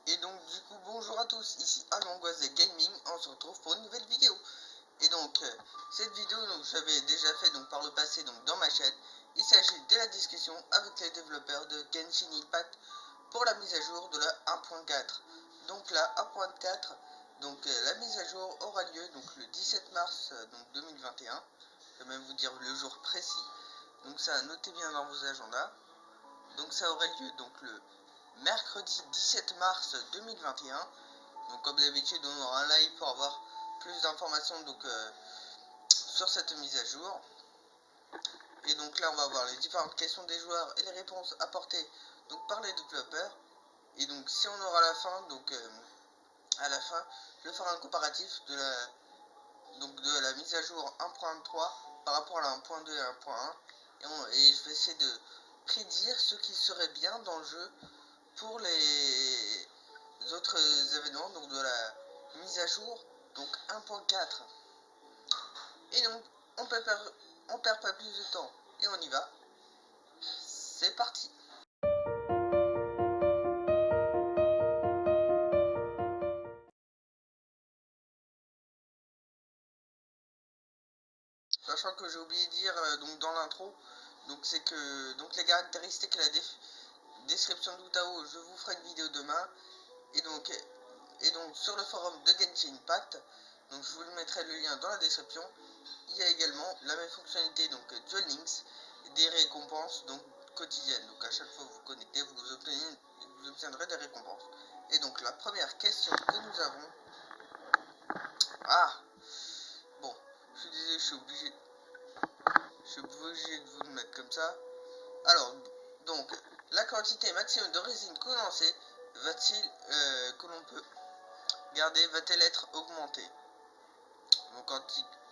Et donc du coup bonjour à tous, ici Amangoise Gaming, on se retrouve pour une nouvelle vidéo. Et donc cette vidéo j'avais déjà fait donc par le passé donc dans ma chaîne. Il s'agit de la discussion avec les développeurs de Genshin Impact pour la mise à jour de la 1.4. Donc la 1.4, donc la mise à jour aura lieu donc le 17 mars donc 2021. Je vais même vous dire le jour précis. Donc ça notez bien dans vos agendas. Donc ça aurait lieu donc le mercredi 17 mars 2021. Donc comme d'habitude on aura un live pour avoir plus d'informations donc sur cette mise à jour. Et donc là on va voir les différentes questions des joueurs et les réponses apportées donc par les développeurs. Et donc si on aura la fin, donc à la fin je ferai un comparatif de la mise à jour 1.3 par rapport à la 1.2 et 1.1. Et je vais essayer de prédire ce qui serait bien dans le jeu pour les autres événements donc de la mise à jour donc 1.4. Et donc on perd pas plus de temps et on y va. C'est parti. Sachant que j'ai oublié de dire donc dans l'intro, donc c'est que donc les caractéristiques et la description tout à haut, je vous ferai une vidéo demain. Et donc sur le forum de Genshin Impact, donc je vous mettrai le lien dans la description. Il y a également la même fonctionnalité donc Duel Links, des récompenses donc quotidiennes. Donc à chaque fois que vous connectez, vous obtiendrez des récompenses. Et donc la première question que nous avons. Ah bon, je suis désolé, je suis obligé de vous le mettre comme ça. Alors donc la quantité maximum de résine condensée va-t-il que l'on peut garder va-t-elle être augmentée?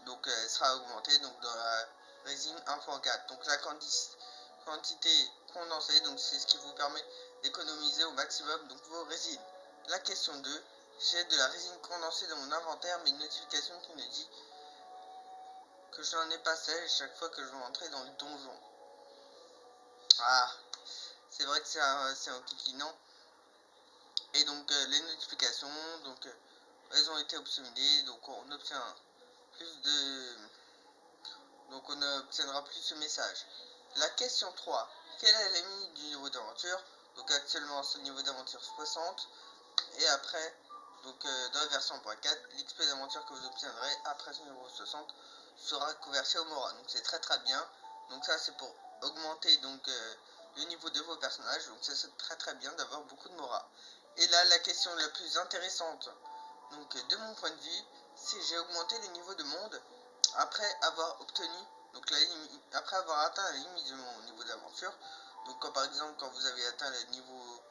Donc elle sera augmentée donc dans la résine 1.4. Donc la quantité condensée, donc c'est ce qui vous permet d'économiser au maximum donc vos résines. La question 2, j'ai de la résine condensée dans mon inventaire, mais une notification qui me dit que je n'en ai pas assez chaque fois que je vais entrer dans le donjon. Ah, c'est vrai que c'est un cliquinant. Et donc les notifications, donc elles ont été optionnées, donc on obtient plus de donc on obtiendra plus ce message. La question 3. Quelle est la limite du niveau d'aventure? Donc actuellement c'est le niveau d'aventure 60. Et après, donc dans la version 1.4, l'XP d'aventure que vous obtiendrez après ce niveau 60 sera converti au Mora. Donc c'est très très bien. Donc ça c'est pour augmenter donc le niveau de vos personnages. Donc ça c'est très très bien d'avoir beaucoup de Mora. Et là la question la plus intéressante, donc de mon point de vue, c'est j'ai augmenté le niveau de monde après avoir obtenu donc après avoir atteint la limite de mon niveau d'aventure. Donc quand par exemple quand vous avez atteint le niveau,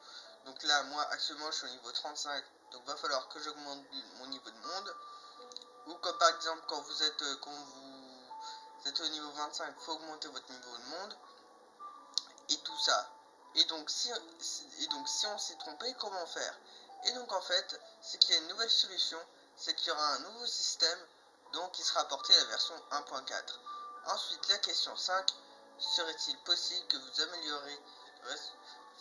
donc là moi actuellement je suis au niveau 35, donc va falloir que j'augmente mon niveau de monde. Ou comme par exemple quand vous êtes au niveau 25, il faut augmenter votre niveau de monde et tout ça. Et donc si on s'est trompé, comment faire? Et donc en fait c'est qu'il y a une nouvelle solution, c'est qu'il y aura un nouveau système donc qui sera apporté à la version 1.4. Ensuite la question 5, serait-il possible que vous améliorez le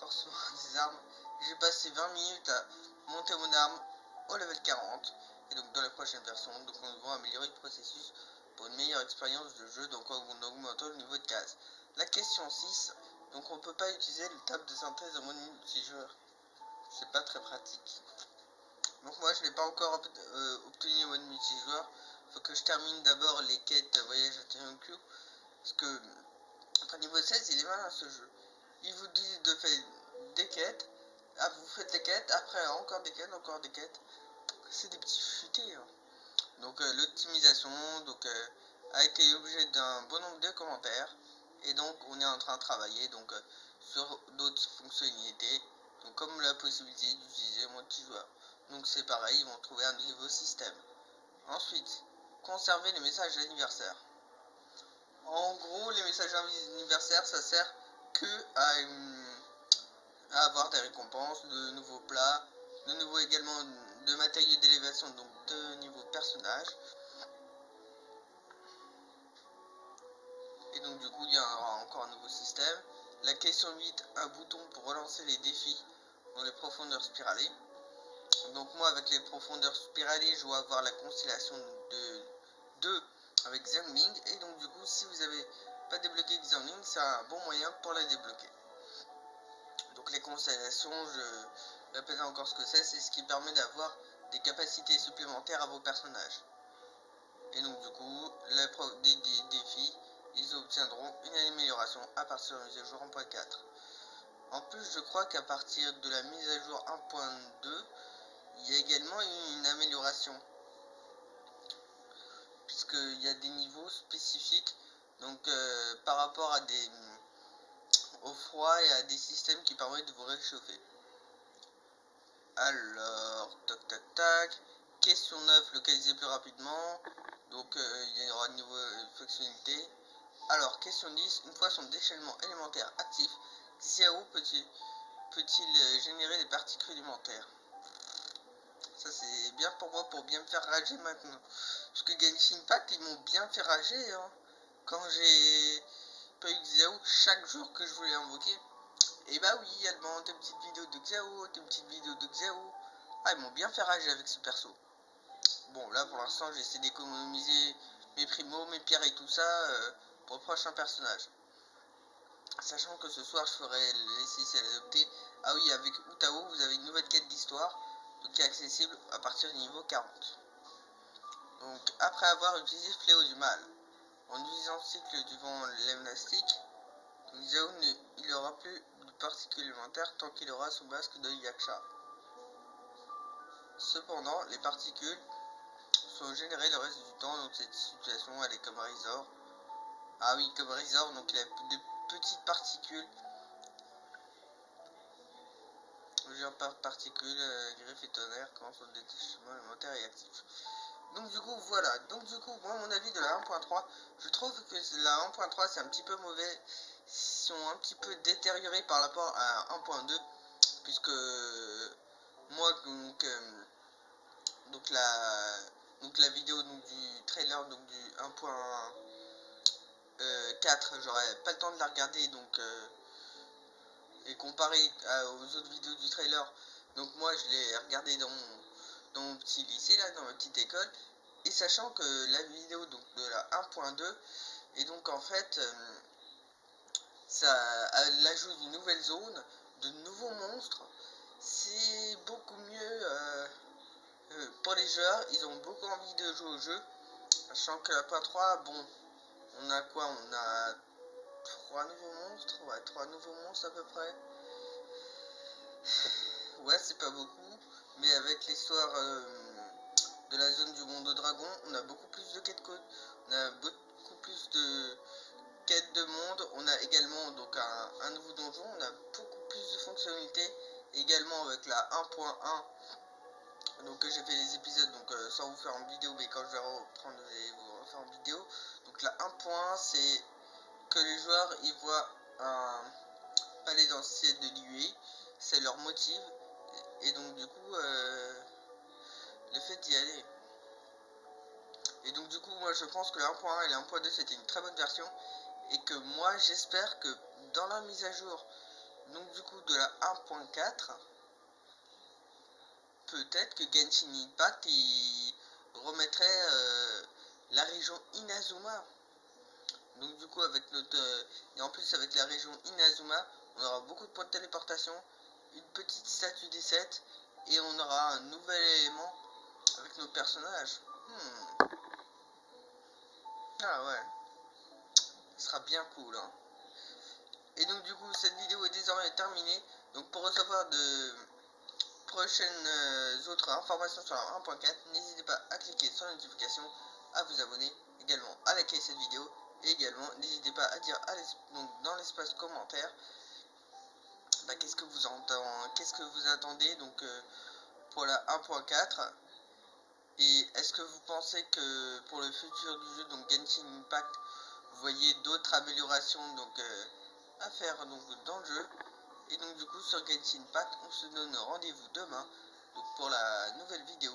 renforcement des armes? J'ai passé 20 minutes à monter mon arme au level 40 et donc dans la prochaine version donc nous devons améliorer le processus pour une meilleure expérience de jeu, donc en augmentant le niveau de case. La question 6, donc on ne peut pas utiliser le table de synthèse en mode multijoueur, c'est pas très pratique. Donc moi je n'ai pas encore obtenu en mode multijoueur, faut que je termine d'abord les quêtes voyage à Tokyo, parce que enfin, niveau 16 il est malin ce jeu. Il vous dit de faire des quêtes, vous faites les quêtes, après encore des quêtes, c'est des petits futés. Hein. Donc l'optimisation donc a été l'objet d'un bon nombre de commentaires et donc on est en train de travailler donc sur d'autres fonctionnalités, donc comme la possibilité d'utiliser multijoueur. Donc c'est pareil, ils vont trouver un nouveau système. Ensuite, conserver les messages d'anniversaire. En gros, les messages d'anniversaire, ça sert que à avoir des récompenses, de nouveaux plats, de nouveaux également de matériaux d'élévation, donc de niveaux personnages. Et donc du coup il y aura encore un nouveau système. La question 8, un bouton pour relancer les défis dans les profondeurs spiralées. Donc moi avec les profondeurs spiralées, je dois avoir la constellation de 2 avec Xiangling. Et donc du coup, si vous avez pas débloqué Xiangling, c'est un bon moyen pour la débloquer. Donc les constellations, je répète encore ce que c'est ce qui permet d'avoir des capacités supplémentaires à vos personnages. Et donc du coup, des défis, ils obtiendront une amélioration à partir de la mise à jour 1.4. En plus, je crois qu'à partir de la mise à jour 1.2, il y a également une amélioration, puisqu'il y a des niveaux spécifiques, donc par rapport à au froid et à des systèmes qui permettent de vous réchauffer. Alors, tac tac tac, question 9, localiser plus rapidement, donc il y aura de niveau fonctionnalité. Alors, question 10, une fois son déchaînement élémentaire actif, Xiao peut-il générer des particules élémentaires? Ça c'est bien pour moi, pour bien me faire rager maintenant. Parce que Genshin Impact, ils m'ont bien fait rager, hein. Quand j'ai pas eu Xiao chaque jour que je voulais invoquer. Et bah oui, elle demande des petites vidéos de Xiao, des petites vidéos de Xiao. Ah, ils m'ont bien fait rager avec ce perso. Bon, là pour l'instant, j'essaie d'économiser mes primos, mes pierres et tout ça pour le prochain personnage. Sachant que ce soir, je ferai l'essentiel adopté. Ah oui, avec Utao, vous avez une nouvelle quête d'histoire, qui est accessible à partir du niveau 40. Donc, après avoir utilisé Fléau du Mal, en utilisant le cycle du vent l'élastique, Xiao il n'aura plus de particules élémentaires tant qu'il aura son masque de Yaksha. Cependant, les particules sont générées le reste du temps, donc cette situation elle est comme Razor. Ah oui, comme Razor, donc il a de petites particules. Genre par particules, griffe et tonnerre quand son détachement élémentaire est actif. Donc du coup voilà, donc du coup moi mon avis de la 1.3, je trouve que la 1.3 c'est un petit peu mauvais, ils sont un petit peu détériorés par rapport à 1.2, puisque moi donc la vidéo donc du trailer donc du 1.4, j'aurais pas le temps de la regarder, donc et comparé aux autres vidéos du trailer, donc moi je l'ai regardé dans mon petit lycée là, dans ma petite école, et sachant que la vidéo donc de la 1.2 et donc en fait l'ajout d'une nouvelle zone, de nouveaux monstres, c'est beaucoup mieux pour les joueurs, ils ont beaucoup envie de jouer au jeu, sachant que la 1.3, bon, on a quoi, on a 3 nouveaux monstres, ouais, 3 nouveaux monstres à peu près. Ouais, c'est pas beaucoup, mais avec l'histoire de la zone du monde de dragon, on a beaucoup plus de quêtes codes, on a beaucoup plus de quêtes de monde, on a également donc un nouveau donjon, on a beaucoup plus de fonctionnalités, également avec la 1.1, donc j'ai fait les épisodes donc sans vous faire en vidéo, mais quand je vais reprendre, je vais vous refaire en vidéo. Donc la 1.1, c'est que les joueurs ils voient un palais dans le ciel de l'UE, c'est leur motive, et donc du coup le fait d'y aller. Et donc du coup moi je pense que la 1.1 et la 1.2 c'était une très bonne version, et que moi j'espère que dans la mise à jour donc du coup de la 1.4, peut-être que Genshin Impact il remettrait la région Inazuma. Donc du coup avec notre et en plus avec la région Inazuma, on aura beaucoup de points de téléportation, une petite statue des 7, et on aura un nouvel élément avec nos personnages. Ah ouais, ce sera bien cool, hein. Et donc du coup cette vidéo est désormais terminée. Donc pour recevoir de prochaines autres informations sur la 1.4, n'hésitez pas à cliquer sur la notification, à vous abonner, également à liker cette vidéo, et également n'hésitez pas à dire donc dans l'espace commentaire qu'est-ce que vous attendez donc pour la 1.4, et est-ce que vous pensez que pour le futur du jeu donc Genshin Impact, vous voyez d'autres améliorations donc à faire donc dans le jeu. Et donc du coup sur Genshin Impact, on se donne rendez-vous demain donc pour la nouvelle vidéo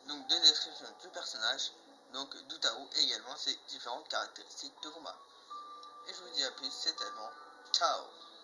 donc de description du personnage, donc d'Utao, et également ses différentes caractéristiques de combat. Et je vous dis à plus, c'est tellement ciao.